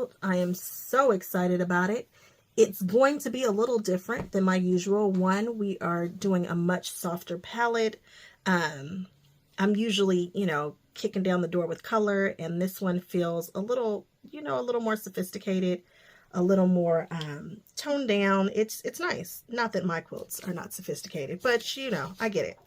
quilt. I am so excited about it. It's going to be a little different than my usual one. We are doing a much softer palette. I'm usually, kicking down the door with color, and this one feels a little, a little more sophisticated, a little more toned down. It's nice. Not that my quilts are not sophisticated, but I get it.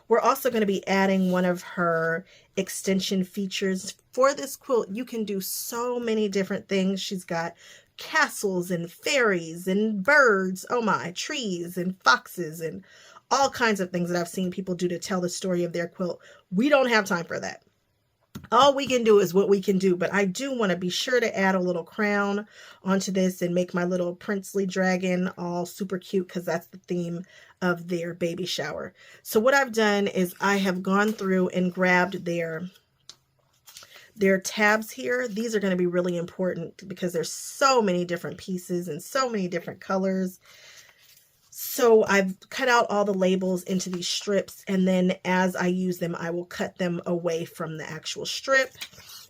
We're also going to be adding one of her extension features. For this quilt, you can do so many different things. She's got castles and fairies and birds, oh my, trees and foxes and all kinds of things that I've seen people do to tell the story of their quilt. We don't have time for that. All we can do is what we can do, but I do want to be sure to add a little crown onto this and make my little princely dragon all super cute, because that's the theme of their baby shower. So what I've done is I have gone through and grabbed their tabs here. These are going to be really important because there's so many different pieces and so many different colors. So I've cut out all the labels into these strips, and then as I use them, I will cut them away from the actual strip.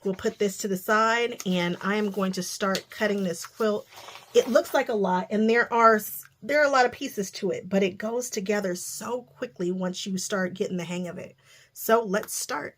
We'll put this to the side, and I am going to start cutting this quilt. It looks like a lot, and there are a lot of pieces to it, but it goes together so quickly once you start getting the hang of it. So let's start.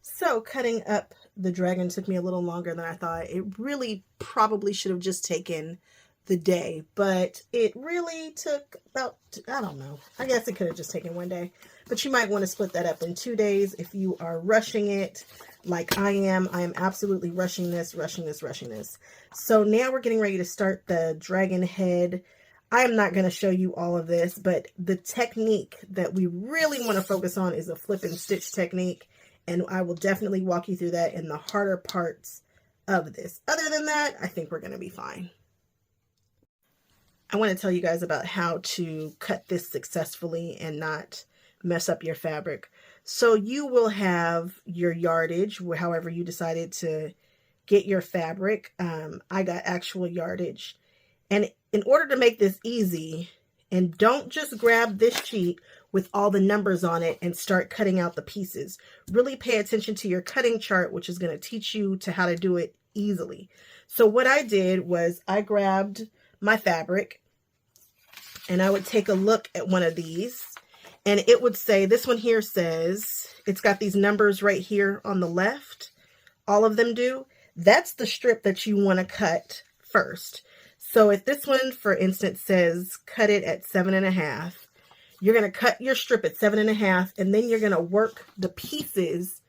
So cutting up the dragon took me a little longer than I thought. It really probably should have just taken the day, but it really took about, I don't know, I guess it could have just taken one day, but you might want to split that up in 2 days if you are rushing it like I am. I am absolutely rushing this. So now we're getting ready to start the dragon head. I am not going to show you all of this, but the technique that we really want to focus on is a flip and stitch technique, and I will definitely walk you through that in the harder parts of this. Other than that, I think we're going to be fine. I want to tell you guys about how to cut this successfully and not mess up your fabric. So you will have your yardage, however you decided to get your fabric. I got actual yardage. And in order to make this easy, and don't just grab this sheet with all the numbers on it and start cutting out the pieces. Really pay attention to your cutting chart, which is going to teach you how to do it easily. So what I did was I grabbed my fabric, and I would take a look at one of these, and it would say, this one here says, it's got these numbers right here on the left. All of them do. That's the strip that you want to cut first. So if this one, for instance, says cut it at 7.5, you're going to cut your strip at 7.5, and then you're going to work the pieces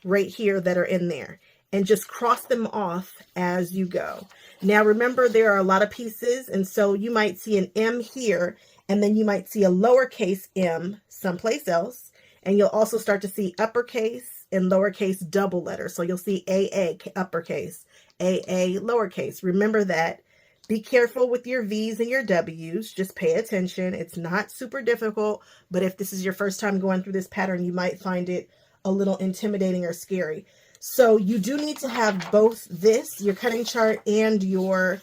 right here that are in there and just cross them off as you go. Now remember, there are a lot of pieces, and so you might see an M here, and then you might see a lowercase m someplace else, and you'll also start to see uppercase and lowercase double letters. So you'll see AA uppercase, AA lowercase. Remember that. Be careful with your V's and your W's. Just pay attention. It's not super difficult, but if this is your first time going through this pattern, you might find it a little intimidating or scary. So you do need to have both this, your cutting chart, and your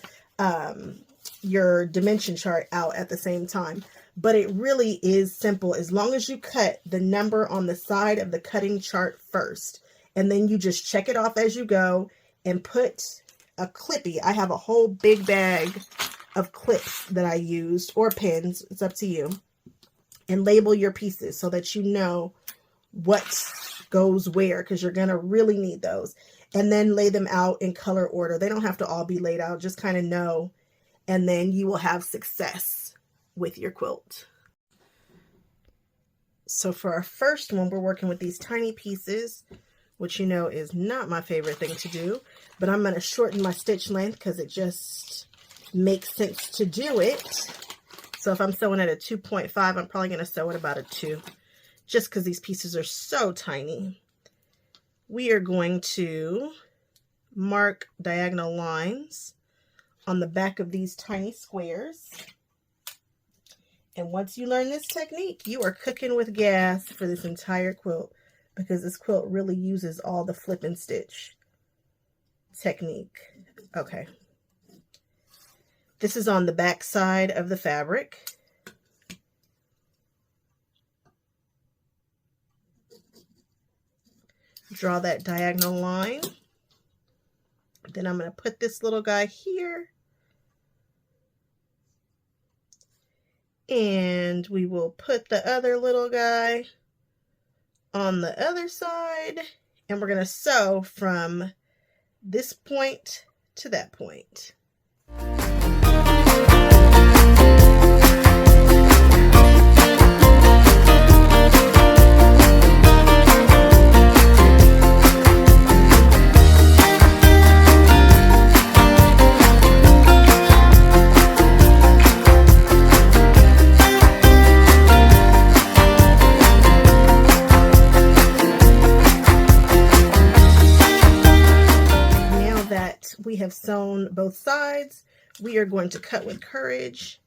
dimension chart out at the same time. But it really is simple as long as you cut the number on the side of the cutting chart first, and then you just check it off as you go and put a clippy. I have a whole big bag of clips that I used, or pins, it's up to you, and label your pieces so that you know what goes where, because you're going to really need those. And then lay them out in color order. They don't have to all be laid out, just kind of know, and then you will have success with your quilt. So for our first one, we're working with these tiny pieces, which you know is not my favorite thing to do, but I'm going to shorten my stitch length because it just makes sense to do it. So if I'm sewing at a 2.5, I'm probably going to sew at about a 2, just because these pieces are so tiny. We are going to mark diagonal lines on the back of these tiny squares. And once you learn this technique, you are cooking with gas for this entire quilt, because this quilt really uses all the flip and stitch technique. Okay. This is on the back side of the fabric. Draw that diagonal line. Then I'm going to put this little guy here. And we will put the other little guy on the other side. And we're going to sew from this point to that point. We have sewn both sides. We are going to cut with courage.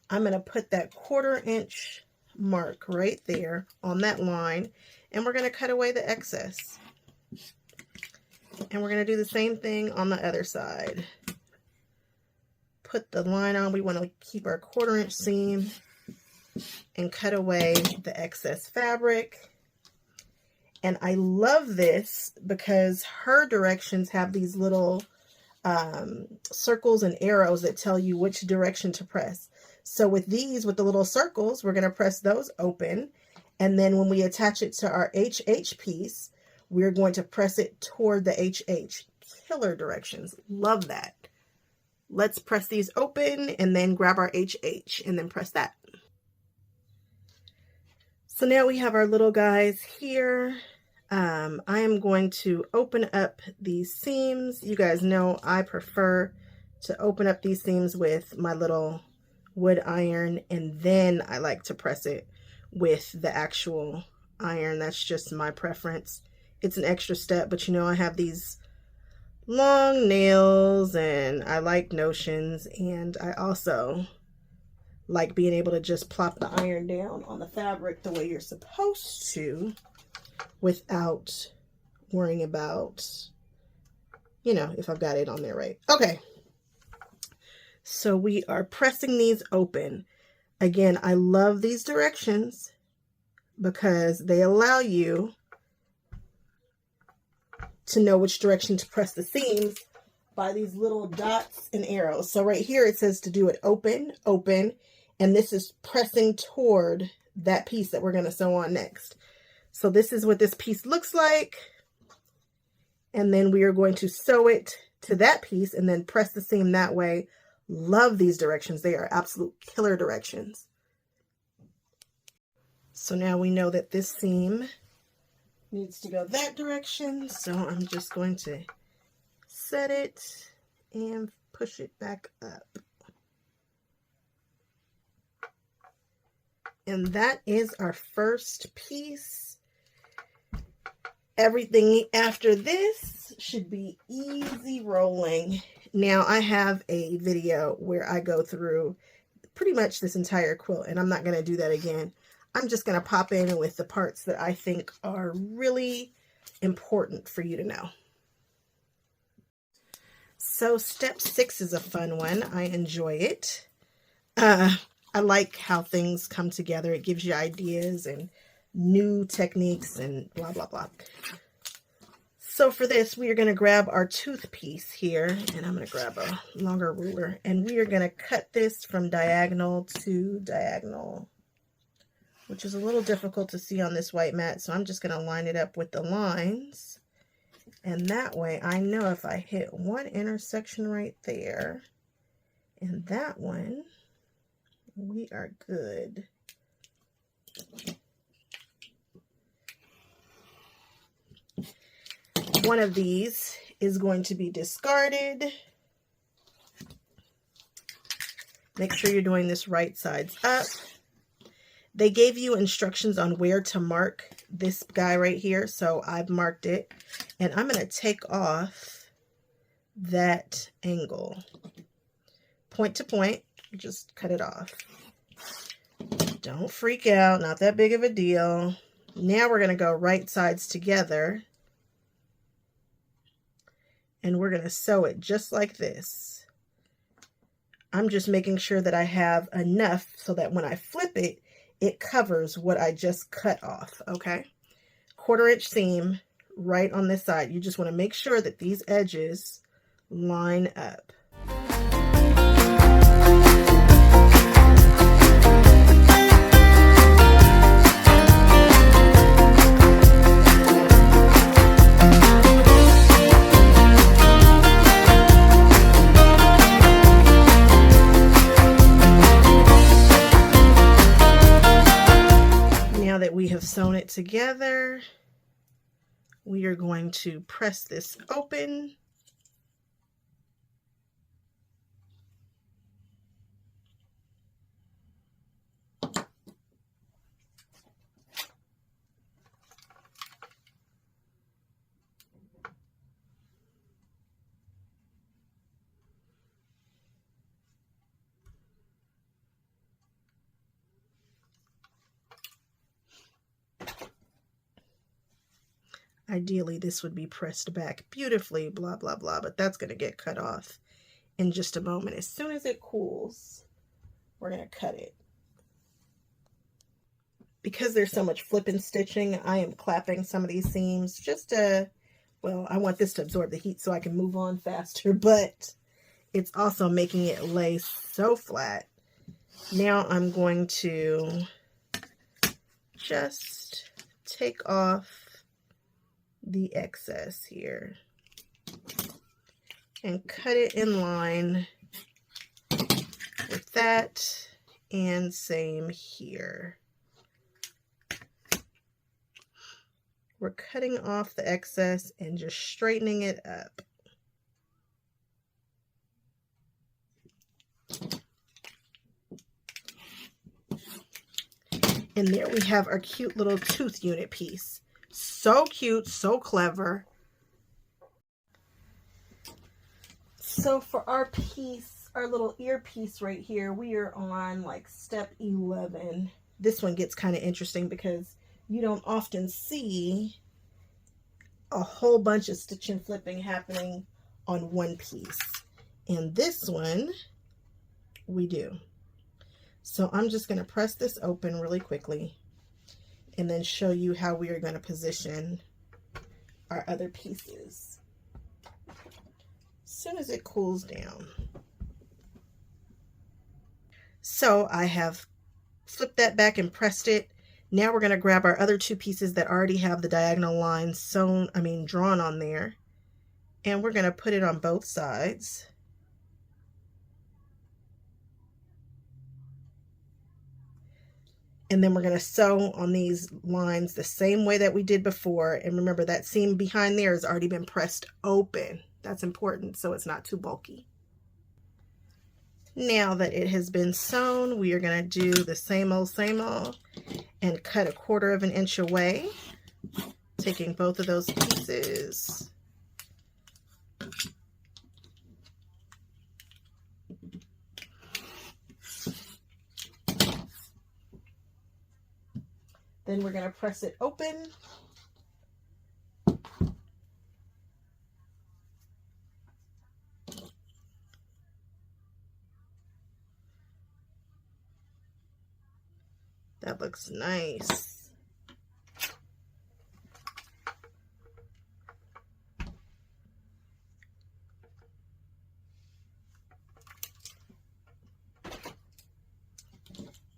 I'm going to put that 1/4 inch mark right there on that line, and we're going to cut away the excess. And we're going to do the same thing on the other side. Put the line on. We want to keep our 1/4 inch seam and cut away the excess fabric. And I love this because her directions have these little circles and arrows that tell you which direction to press. So with these, with the little circles, we're going to press those open. And then when we attach it to our HH piece, we're going to press it toward the HH. Killer directions. Love that. Let's press these open and then grab our HH and then press that. So now we have our little guys here. I am going to open up these seams. You guys know I prefer to open up these seams with my little wood iron, and then I like to press it with the actual iron. That's just my preference. It's an extra step, but you know, I have these long nails and I like notions, and I also like being able to just plop the iron down on the fabric the way you're supposed to, without worrying about, you know, if I've got it on there right. Okay. So we are pressing these open. Again, I love these directions because they allow you to know which direction to press the seams by these little dots and arrows. So right here it says to do it open, open, and this is pressing toward that piece that we're going to sew on next. So this is what this piece looks like. And then we are going to sew it to that piece and then press the seam that way. Love these directions. They are absolute killer directions. So now we know that this seam needs to go that direction. So I'm just going to set it and push it back up. And that is our first piece. Everything after this should be easy rolling. Now I have a video where I go through pretty much this entire quilt, and I'm not going to do that again. I'm just going to pop in with the parts that I think are really important for you to know. So step 6 is a fun one. I enjoy it. I like how things come together. It gives you ideas and new techniques and blah, blah, blah. So for this, we are going to grab our tooth piece here, and I'm going to grab a longer ruler, and we are going to cut this from diagonal to diagonal, which is a little difficult to see on this white mat. So I'm just going to line it up with the lines. And that way I know if I hit one intersection right there and that one, we are good. One of these is going to be discarded. Make sure you're doing this right sides up. They gave you instructions on where to mark this guy right here, so I've marked it. And I'm going to take off that angle. Point to point, just cut it off. Don't freak out, not that big of a deal. Now we're going to go right sides together. And we're going to sew it just like this. I'm just making sure that I have enough so that when I flip it, it covers what I just cut off, okay? 1/4 inch seam right on this side. You just want to make sure that these edges line up. Now that we have sewn it together, we are going to press this open. Ideally, this would be pressed back beautifully, blah, blah, blah, but that's going to get cut off in just a moment. As soon as it cools, we're going to cut it. Because there's so much flip and stitching, I am clapping some of these seams just to, well, I want this to absorb the heat so I can move on faster, but it's also making it lay so flat. Now I'm going to just take off the excess here and cut it in line with that, and same here. We're cutting off the excess and just straightening it up. And there we have our cute little tooth unit piece. So cute, so clever. So for our piece, our little earpiece right here, we are on like step 11. This one gets kind of interesting because you don't often see a whole bunch of stitch and flipping happening on one piece. And this one, we do. So I'm just going to press this open really quickly and then show you how we are going to position our other pieces as soon as it cools down. So I have flipped that back and pressed it. Now we're going to grab our other two pieces that already have the diagonal lines drawn on there, and we're going to put it on both sides. And then we're going to sew on these lines the same way that we did before. And remember, that seam behind there has already been pressed open. That's important so it's not too bulky. Now that it has been sewn, we are going to do the same old and cut 1/4 inch away, taking both of those pieces. Then we're going to press it open. That looks nice.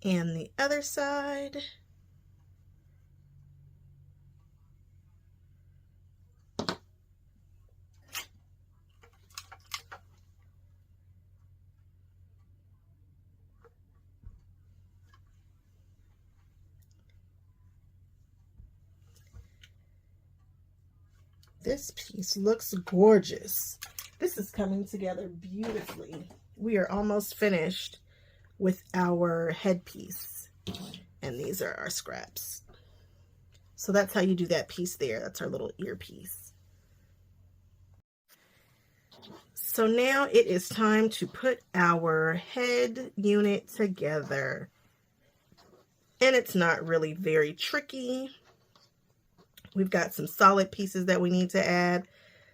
And the other side. This piece looks gorgeous. This is coming together beautifully. We are almost finished with our headpiece, and these are our scraps. So that's how you do that piece there. That's our little earpiece. So now it is time to put our head unit together. And it's not really very tricky. We've got some solid pieces that we need to add.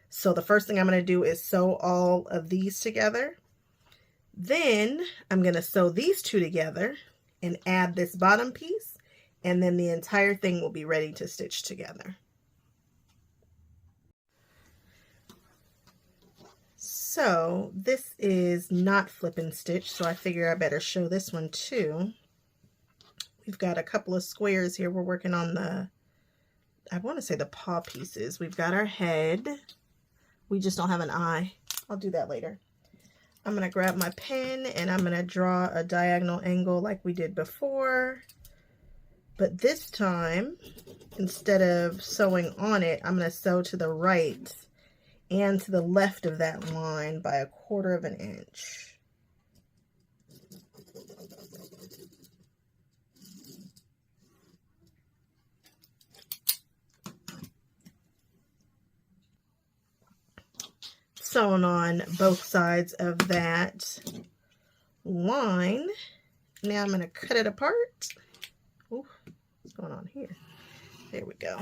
So the first thing I'm going to do is sew all of these together. Then I'm going to sew these two together and add this bottom piece, and then the entire thing will be ready to stitch together. So this is not flip and stitch, so I figure I better show this one too. We've got a couple of squares here. We're working on the, I want to say the paw pieces. We've got our head. We just don't have an eye. I'll do that later. I'm going to grab my pen and I'm going to draw a diagonal angle like we did before. But this time, instead of sewing on it, I'm going to sew to the right and to the left of that line by 1/4 of an inch. Sewing on both sides of that line. Now I'm going to cut it apart. Ooh, what's going on here? There we go.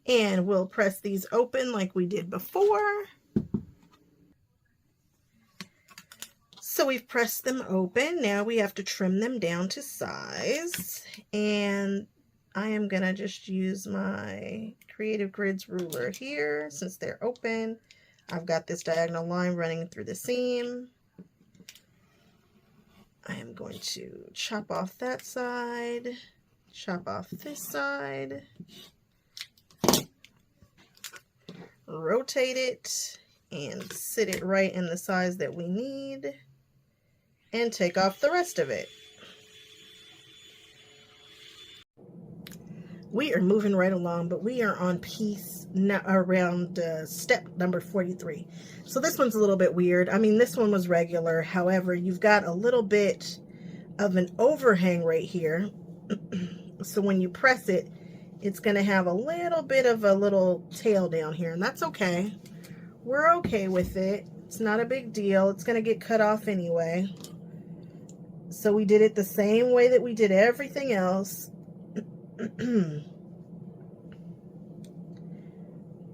And we'll press these open like we did before. So we've pressed them open. Now we have to trim them down to size. And I am going to just use my Creative Grids ruler here since they're open. I've got this diagonal line running through the seam. I am going to chop off that side, chop off this side, rotate it, and sit it right in the size that we need, and take off the rest of it. We are moving right along, but we are on piece around step number 43. So this one's a little bit weird. I mean, this one was regular. However, you've got a little bit of an overhang right here. So when you press it, it's going to have a little bit of a little tail down here, and that's okay. We're okay with it. It's not a big deal. It's going to get cut off anyway. So we did it the same way that we did everything else.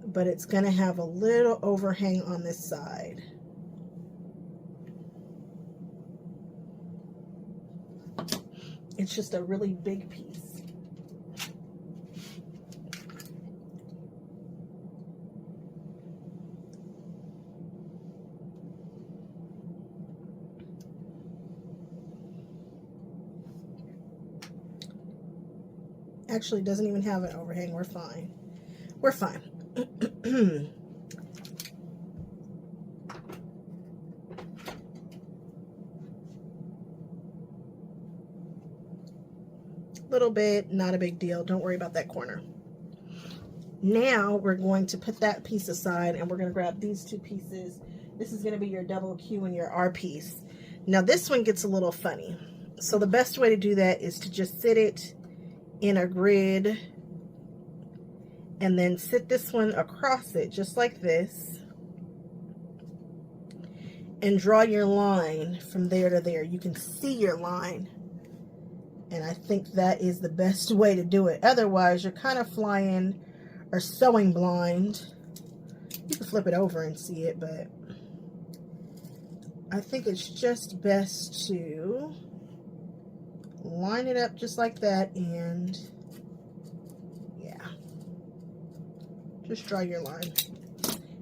But it's going to have a little overhang on this side. It's just a really big piece. Actually, it doesn't even have an overhang. We're fine. We're fine. Little bit, not a big deal. Don't worry about that corner. Now we're going to put that piece aside and we're going to grab these two pieces. This is going to be your double Q and your R piece. Now this one gets a little funny. So the best way to do that is to just sit it in a grid and then sit this one across it just like this and draw your line from there to there. You can see your line, and I think that is the best way to do it. Otherwise you're kind of flying or sewing blind. You can flip it over and see it, but I think it's just best to line it up just like that, and yeah, just draw your line.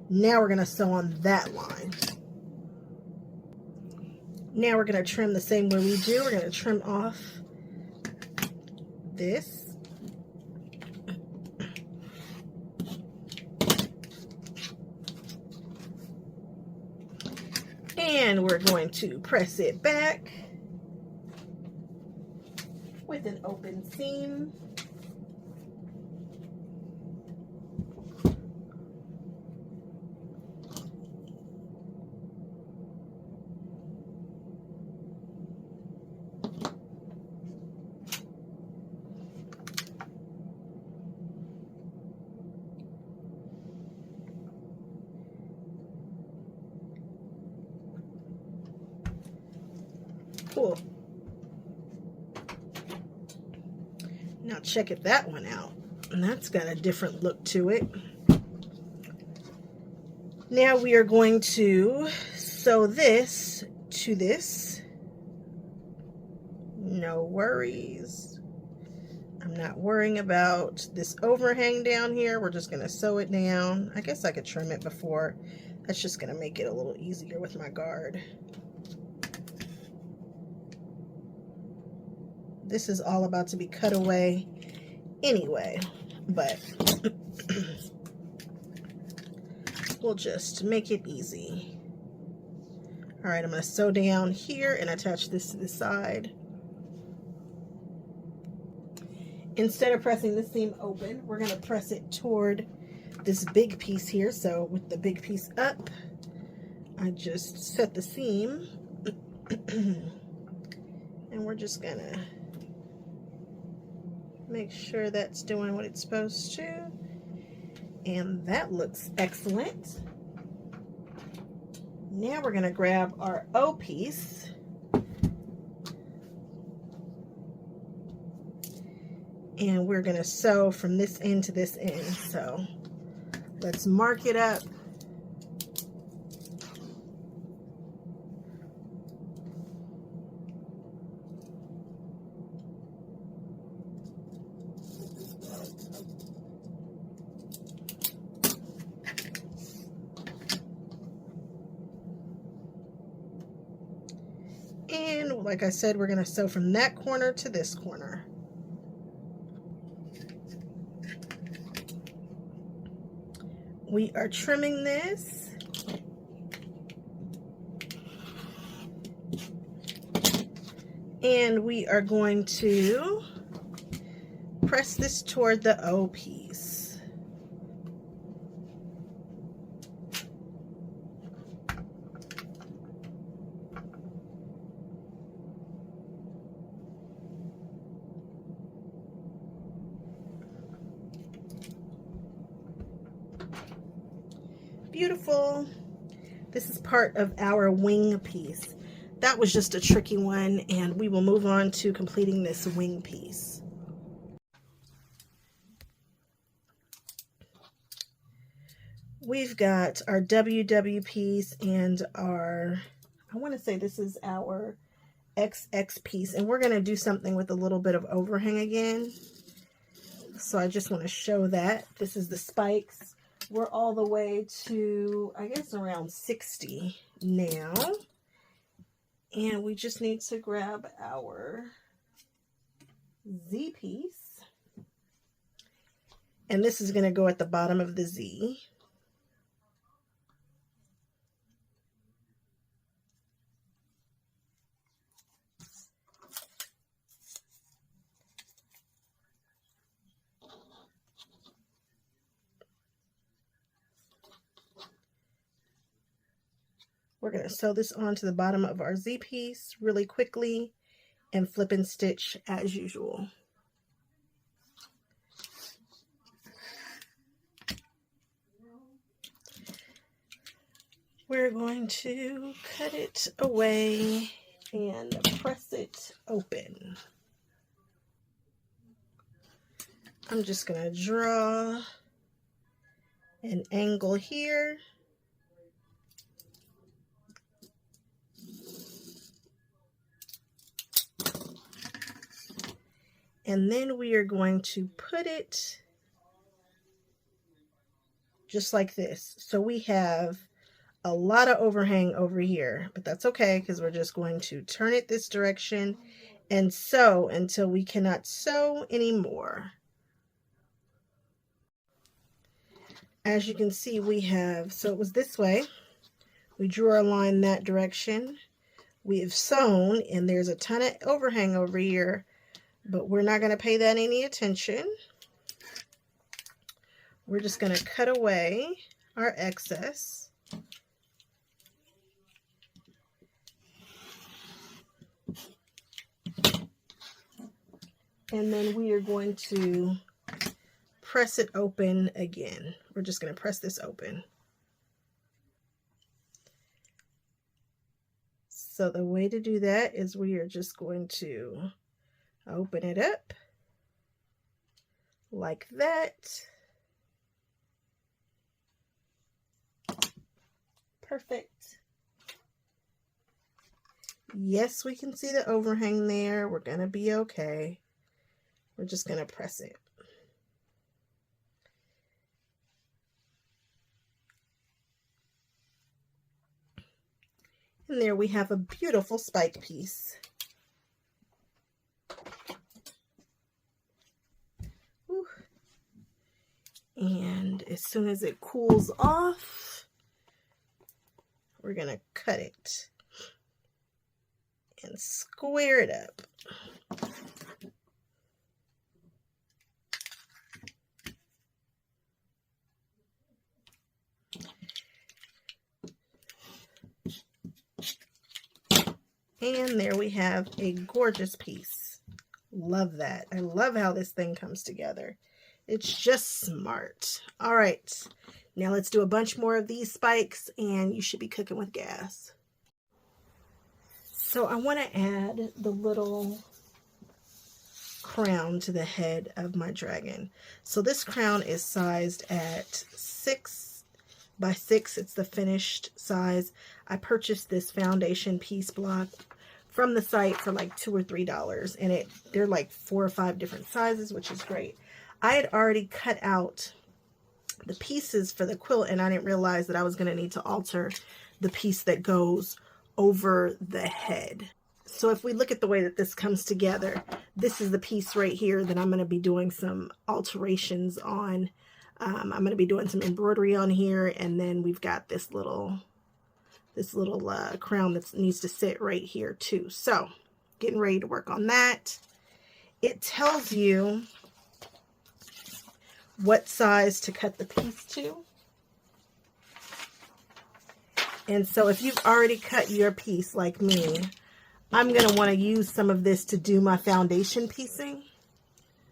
Now we're going to sew on that line. Now we're going to trim the same way we do. We're going to trim off this. And we're going to press it back with an open seam. Cool. Now check that one out. And that's got a different look to it. Now we are going to sew this to this No worries. I'm not worrying about this overhang down here. We're just going to sew it down. I guess I could trim it before. That's just going to make it a little easier with my guard. This is all about to be cut away anyway, but we'll just make it easy. All right, I'm going to sew down here and attach this to the side. Instead of pressing the seam open, we're going to press it toward this big piece here. So with the big piece up, I just set the seam and we're just going to make sure that's doing what it's supposed to. And that looks excellent. Now we're going to grab our O piece and we're going to sew from this end to this end. So let's mark it up. And like I said, we're going to sew from that corner to this corner. We are trimming this. And we are going to press this toward the O piece. Beautiful. This is part of our wing piece. That was just a tricky one, and we will move on to completing this wing piece. We've got our WW piece and our, I want to say this is our XX piece, and we're going to do something with a little bit of overhang again. So I just want to show that. This is the spikes. We're all the way to, I guess, around 60 now. And we just need to grab our Z piece. And this is going to go at the bottom of the Z. We're going to sew this onto the bottom of our Z piece really quickly and flip and stitch as usual. We're going to cut it away and press it open. I'm just going to draw an angle here. And then we are going to put it just like this. So we have a lot of overhang over here, but that's okay because we're just going to turn it this direction and sew until we cannot sew anymore. As you can see, we have, so it was this way. We drew our line that direction. We have sewn, and there's a ton of overhang over here, but we're not going to pay that any attention. We're just going to cut away our excess. And then we are going to press it open again. We're just going to press this open. So the way to do that is we are just going to open it up like that. Perfect. Yes, we can see the overhang there. We're going to be okay. We're just going to press it. And there we have a beautiful spike piece. Whew. And as soon as it cools off, we're going to cut it and square it up. And there we have a gorgeous piece. Love that. I love how this thing comes together. It's just smart. All right, now let's do a bunch more of these spikes and you should be cooking with gas. So I want to add the little crown to the head of my dragon. So this crown is sized at 6 by 6. It's the finished size. I purchased this foundation piece block from the site for like $2 or $3, and they're like 4 or 5 different sizes, which is great. I had already cut out the pieces for the quilt, and I didn't realize that I was going to need to alter the piece that goes over the head. So if we look at the way that this comes together, this is the piece right here that I'm going to be doing some alterations on. I'm going to be doing some embroidery on here, and then we've got this little crown that needs to sit right here too. So getting ready to work on that. It tells you what size to cut the piece to. And so if you've already cut your piece like me, I'm going to want to use some of this to do my foundation piecing.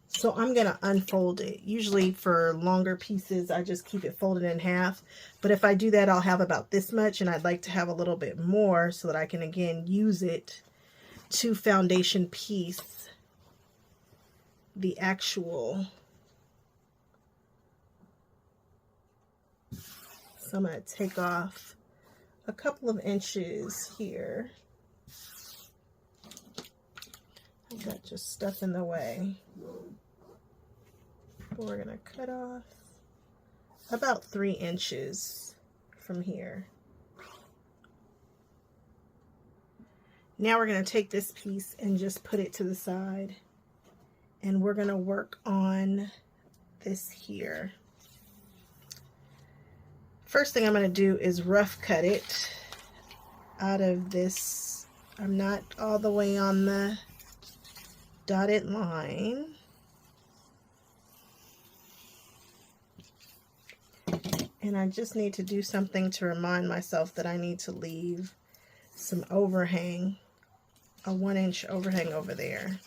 So I'm going to unfold it. Usually for longer pieces, I just keep it folded in half. But if I do that, I'll have about this much, and I'd like to have a little bit more so that I can, again, use it to foundation piece the actual. So I'm going to take off a couple of inches here. I've got just stuff in the way. But we're going to cut off about 3 inches from here. Now we're going to take this piece and just put it to the side. And we're going to work on this here. First thing I'm going to do is rough cut it out of this. I'm not all the way on the dotted line. And I just need to do something to remind myself that I need to leave some overhang, a 1-inch overhang over there.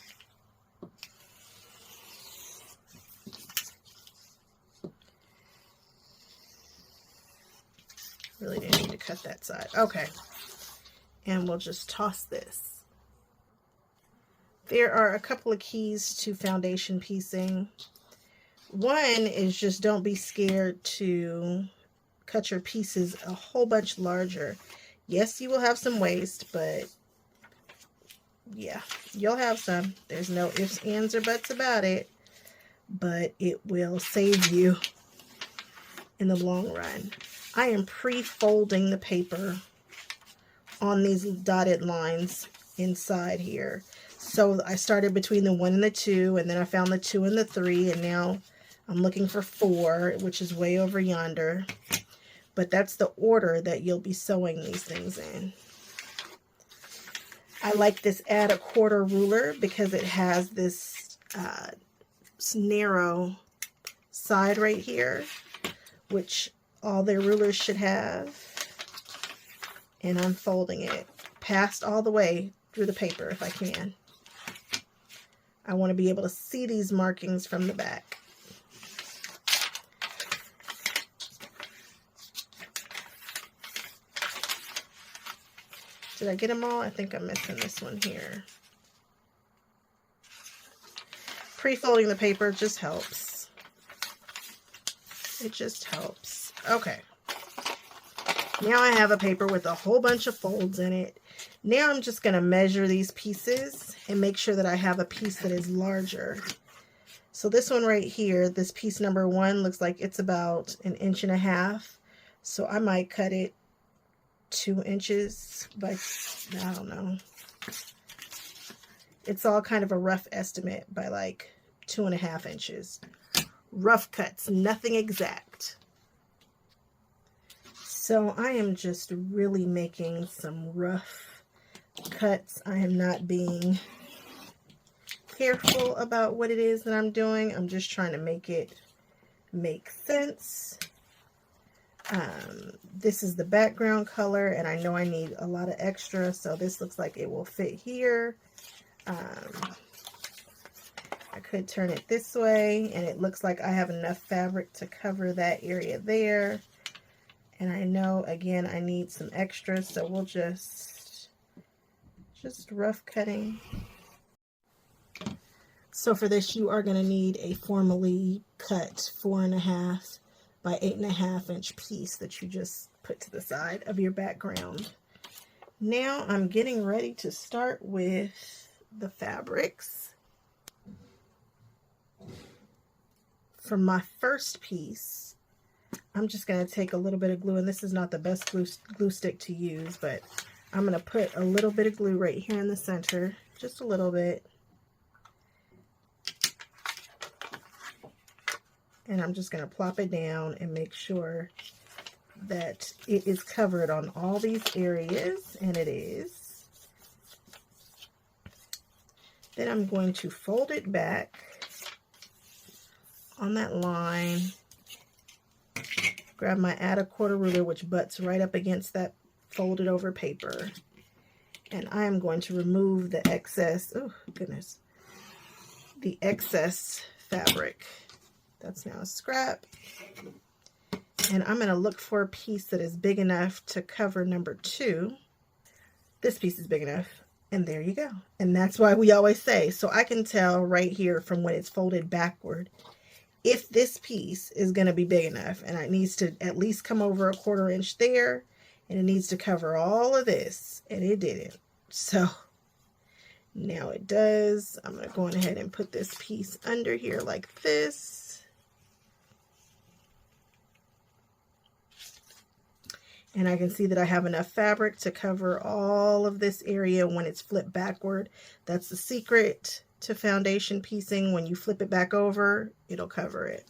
Really didn't need to cut that side. Okay. And we'll just toss this. There are a couple of keys to foundation piecing. One is just don't be scared to cut your pieces a whole bunch larger. Yes, you will have some waste, but yeah, you'll have some. There's no ifs, ands, or buts about it, but it will save you in the long run. I am pre-folding the paper on these dotted lines inside here. So I started between the 1 and the 2, and then I found the 2 and the 3, and now I'm looking for 4, which is way over yonder. But that's the order that you'll be sewing these things in. I like this add a quarter ruler because it has this narrow side right here, which all their rulers should have. And I'm folding it past all the way through the paper if I can. I want to be able to see these markings from the back. Did I get them all? I think I'm missing this one here. Pre-folding the paper just helps. It just helps. Okay. Now I have a paper with a whole bunch of folds in it. Now I'm just going to measure these pieces and make sure that I have a piece that is larger. So this one right here, this piece number 1, looks like it's about 1.5 inches. So I might cut it 2 inches by, I don't know. It's all kind of a rough estimate by like 2.5 inches. Rough cuts, nothing exact. So I am just really making some rough cuts. I am not being careful about what it is that I'm doing. I'm just trying to make it make sense. This is the background color, and I know I need a lot of extra, so this looks like it will fit here. I could turn it this way, and it looks like I have enough fabric to cover that area there. And I know, again, I need some extra, so we'll just rough cutting. So for this, you are going to need a formally cut 4.5 by 8.5 inch piece that you just put to the side of your background. Now I'm getting ready to start with the fabrics. For my first piece, I'm just going to take a little bit of glue, and this is not the best glue stick to use, but I'm going to put a little bit of glue right here in the center, just a little bit. And I'm just going to plop it down and make sure that it is covered on all these areas, and it is. Then I'm going to fold it back on that line, grab my add a quarter ruler, which butts right up against that folded over paper, and I am going to remove the excess, oh goodness, the excess fabric. That's now a scrap. And I'm going to look for a piece that is big enough to cover number 2. This piece is big enough. And there you go. And that's why we always say, so I can tell right here from when it's folded backward, if this piece is going to be big enough, and it needs to at least come over 1/4 inch there, and it needs to cover all of this, and it didn't. So now it does. I'm going to go ahead and put this piece under here like this. And I can see that I have enough fabric to cover all of this area when it's flipped backward. That's the secret to foundation piecing. When you flip it back over, it'll cover it.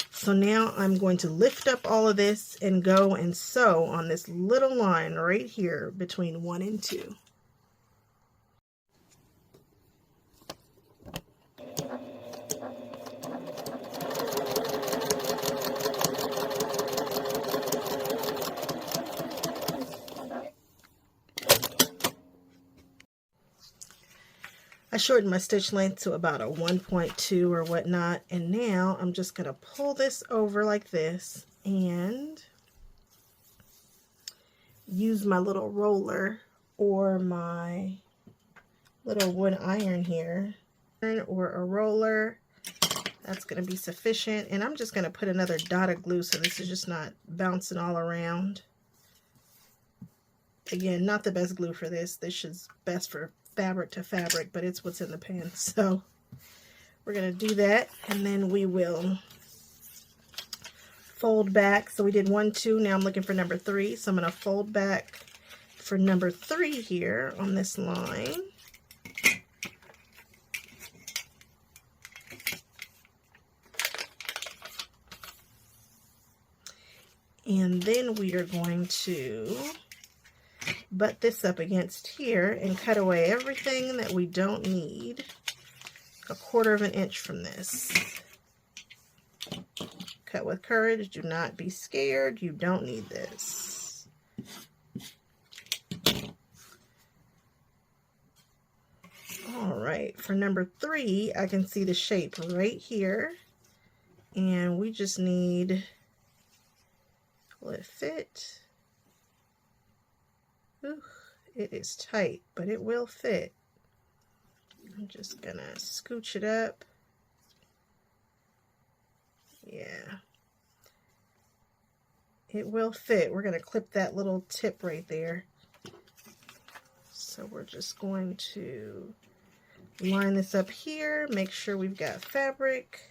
So now I'm going to lift up all of this and go and sew on this little line right here between 1 and 2. I shortened my stitch length to about a 1.2 or whatnot, and now I'm just going to pull this over like this and use my little roller or my little wood iron here, or a roller. That's going to be sufficient, and I'm just going to put another dot of glue so this is just not bouncing all around. Again, not the best glue for this. This is best for fabric to fabric, but it's what's in the pan. So we're going to do that, and then we will fold back. So we did 1, 2. Now I'm looking for number 3. So I'm going to fold back for number 3 here on this line. And then we are going to butt this up against here and cut away everything that we don't need 1/4 inch from this. Cut with courage. Do not be scared. You don't need this. All right, for number 3, I can see the shape right here, and we just need, will it fit? Ooh, it is tight, but it will fit. I'm just gonna scooch it up. Yeah, it will fit. We're gonna clip that little tip right there. So we're just going to line this up here, make sure we've got fabric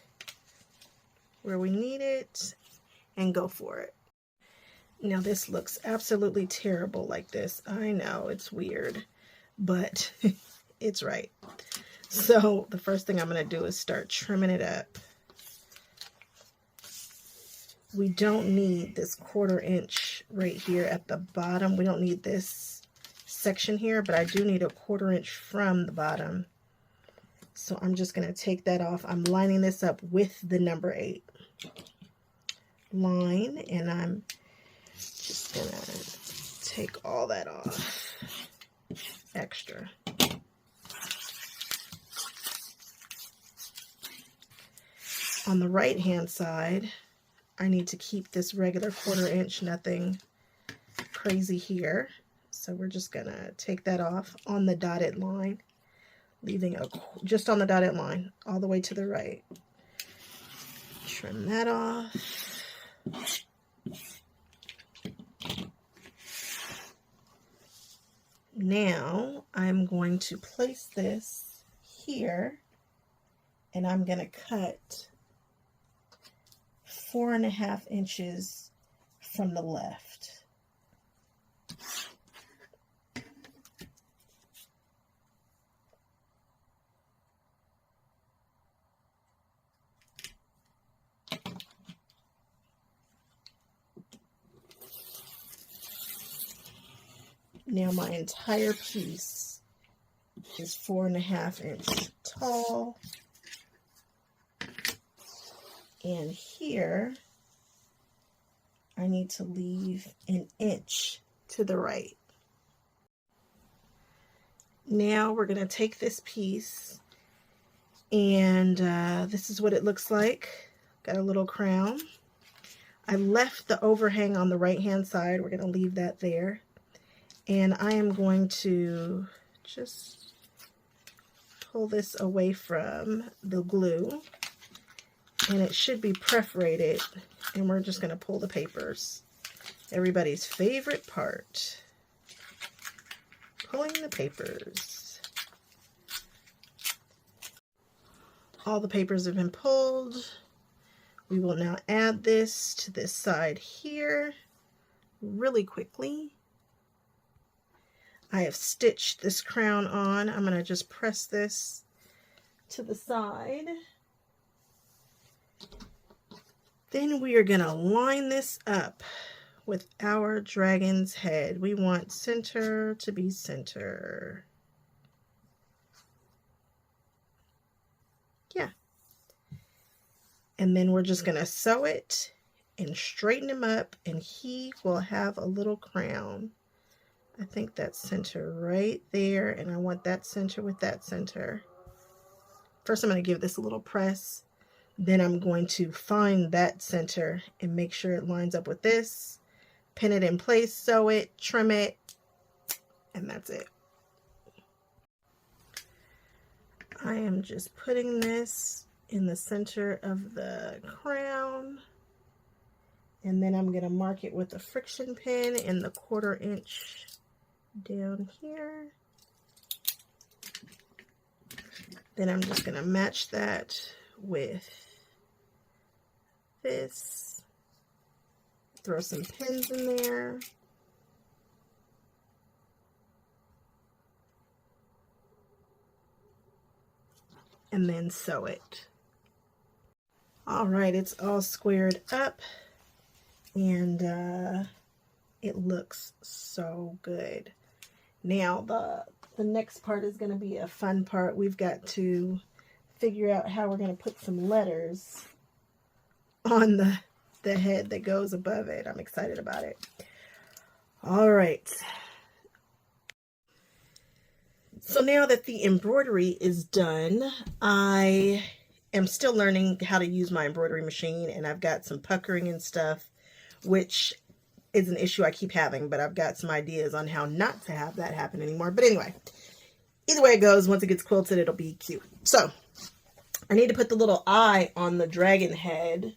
where we need it, and go for it. Now this looks absolutely terrible like this. I know, it's weird, but it's right. So the first thing I'm going to do is start trimming it up. We don't need this 1/4 inch right here at the bottom. We don't need this section here, but I do need a 1/4 inch from the bottom. So I'm just going to take that off. I'm lining this up with the number 8 line, and I'm just going to take all that off extra. On the right hand side, I need to keep this regular 1/4 inch, nothing crazy here. So we're just going to take that off on the dotted line, leaving just on the dotted line all the way to the right. Trim that off. Now I'm going to place this here, and I'm going to cut 4.5 inches from the left. Now my entire piece is 4.5 inches tall. And here, I need to leave 1 inch to the right. Now we're going to take this piece, and this is what it looks like. Got a little crown. I left the overhang on the right hand side. We're going to leave that there. And I am going to just pull this away from the glue. And it should be perforated, and we're just going to pull the papers. Everybody's favorite part, pulling the papers. All the papers have been pulled. We will now add this to this side here really quickly. I have stitched this crown on. I'm going to just press this to the side. Then we are going to line this up with our dragon's head. We want center to be center. Yeah. And then we're just going to sew it and straighten him up, and he will have a little crown. I think that's center right there, and I want that center with that center. First, I'm going to give this a little press. Then I'm going to find that center and make sure it lines up with this. Pin it in place, sew it, trim it, and that's it. I am just putting this in the center of the crown. And then I'm going to mark it with a friction pin in the 1/4 inch down here. Then I'm just going to match that with this. Throw some pins in there. And then sew it. All right, it's all squared up, and it looks so good. Now the next part is going to be a fun part. We've got to figure out how we're going to put some letters on the head that goes above it. I'm excited about it. All right. So now that the embroidery is done, I am still learning how to use my embroidery machine, and I've got some puckering and stuff, which is an issue I keep having, but I've got some ideas on how not to have that happen anymore. But anyway, either way it goes, once it gets quilted, it'll be cute. So I need to put the little eye on the dragon head.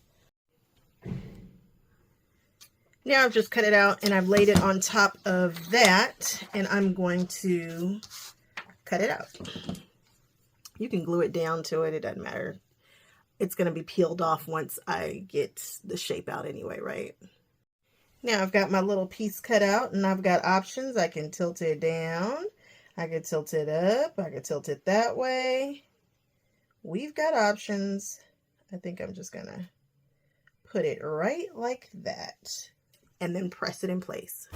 Now I've just cut it out and I've laid it on top of that, and I'm going to cut it out. You can glue it down to it, it doesn't matter. It's going to be peeled off once I get the shape out anyway, right? Now I've got my little piece cut out and I've got options. I can tilt it down, I can tilt it up, I can tilt it that way. We've got options. I think I'm just gonna put it right like that and then press it in place.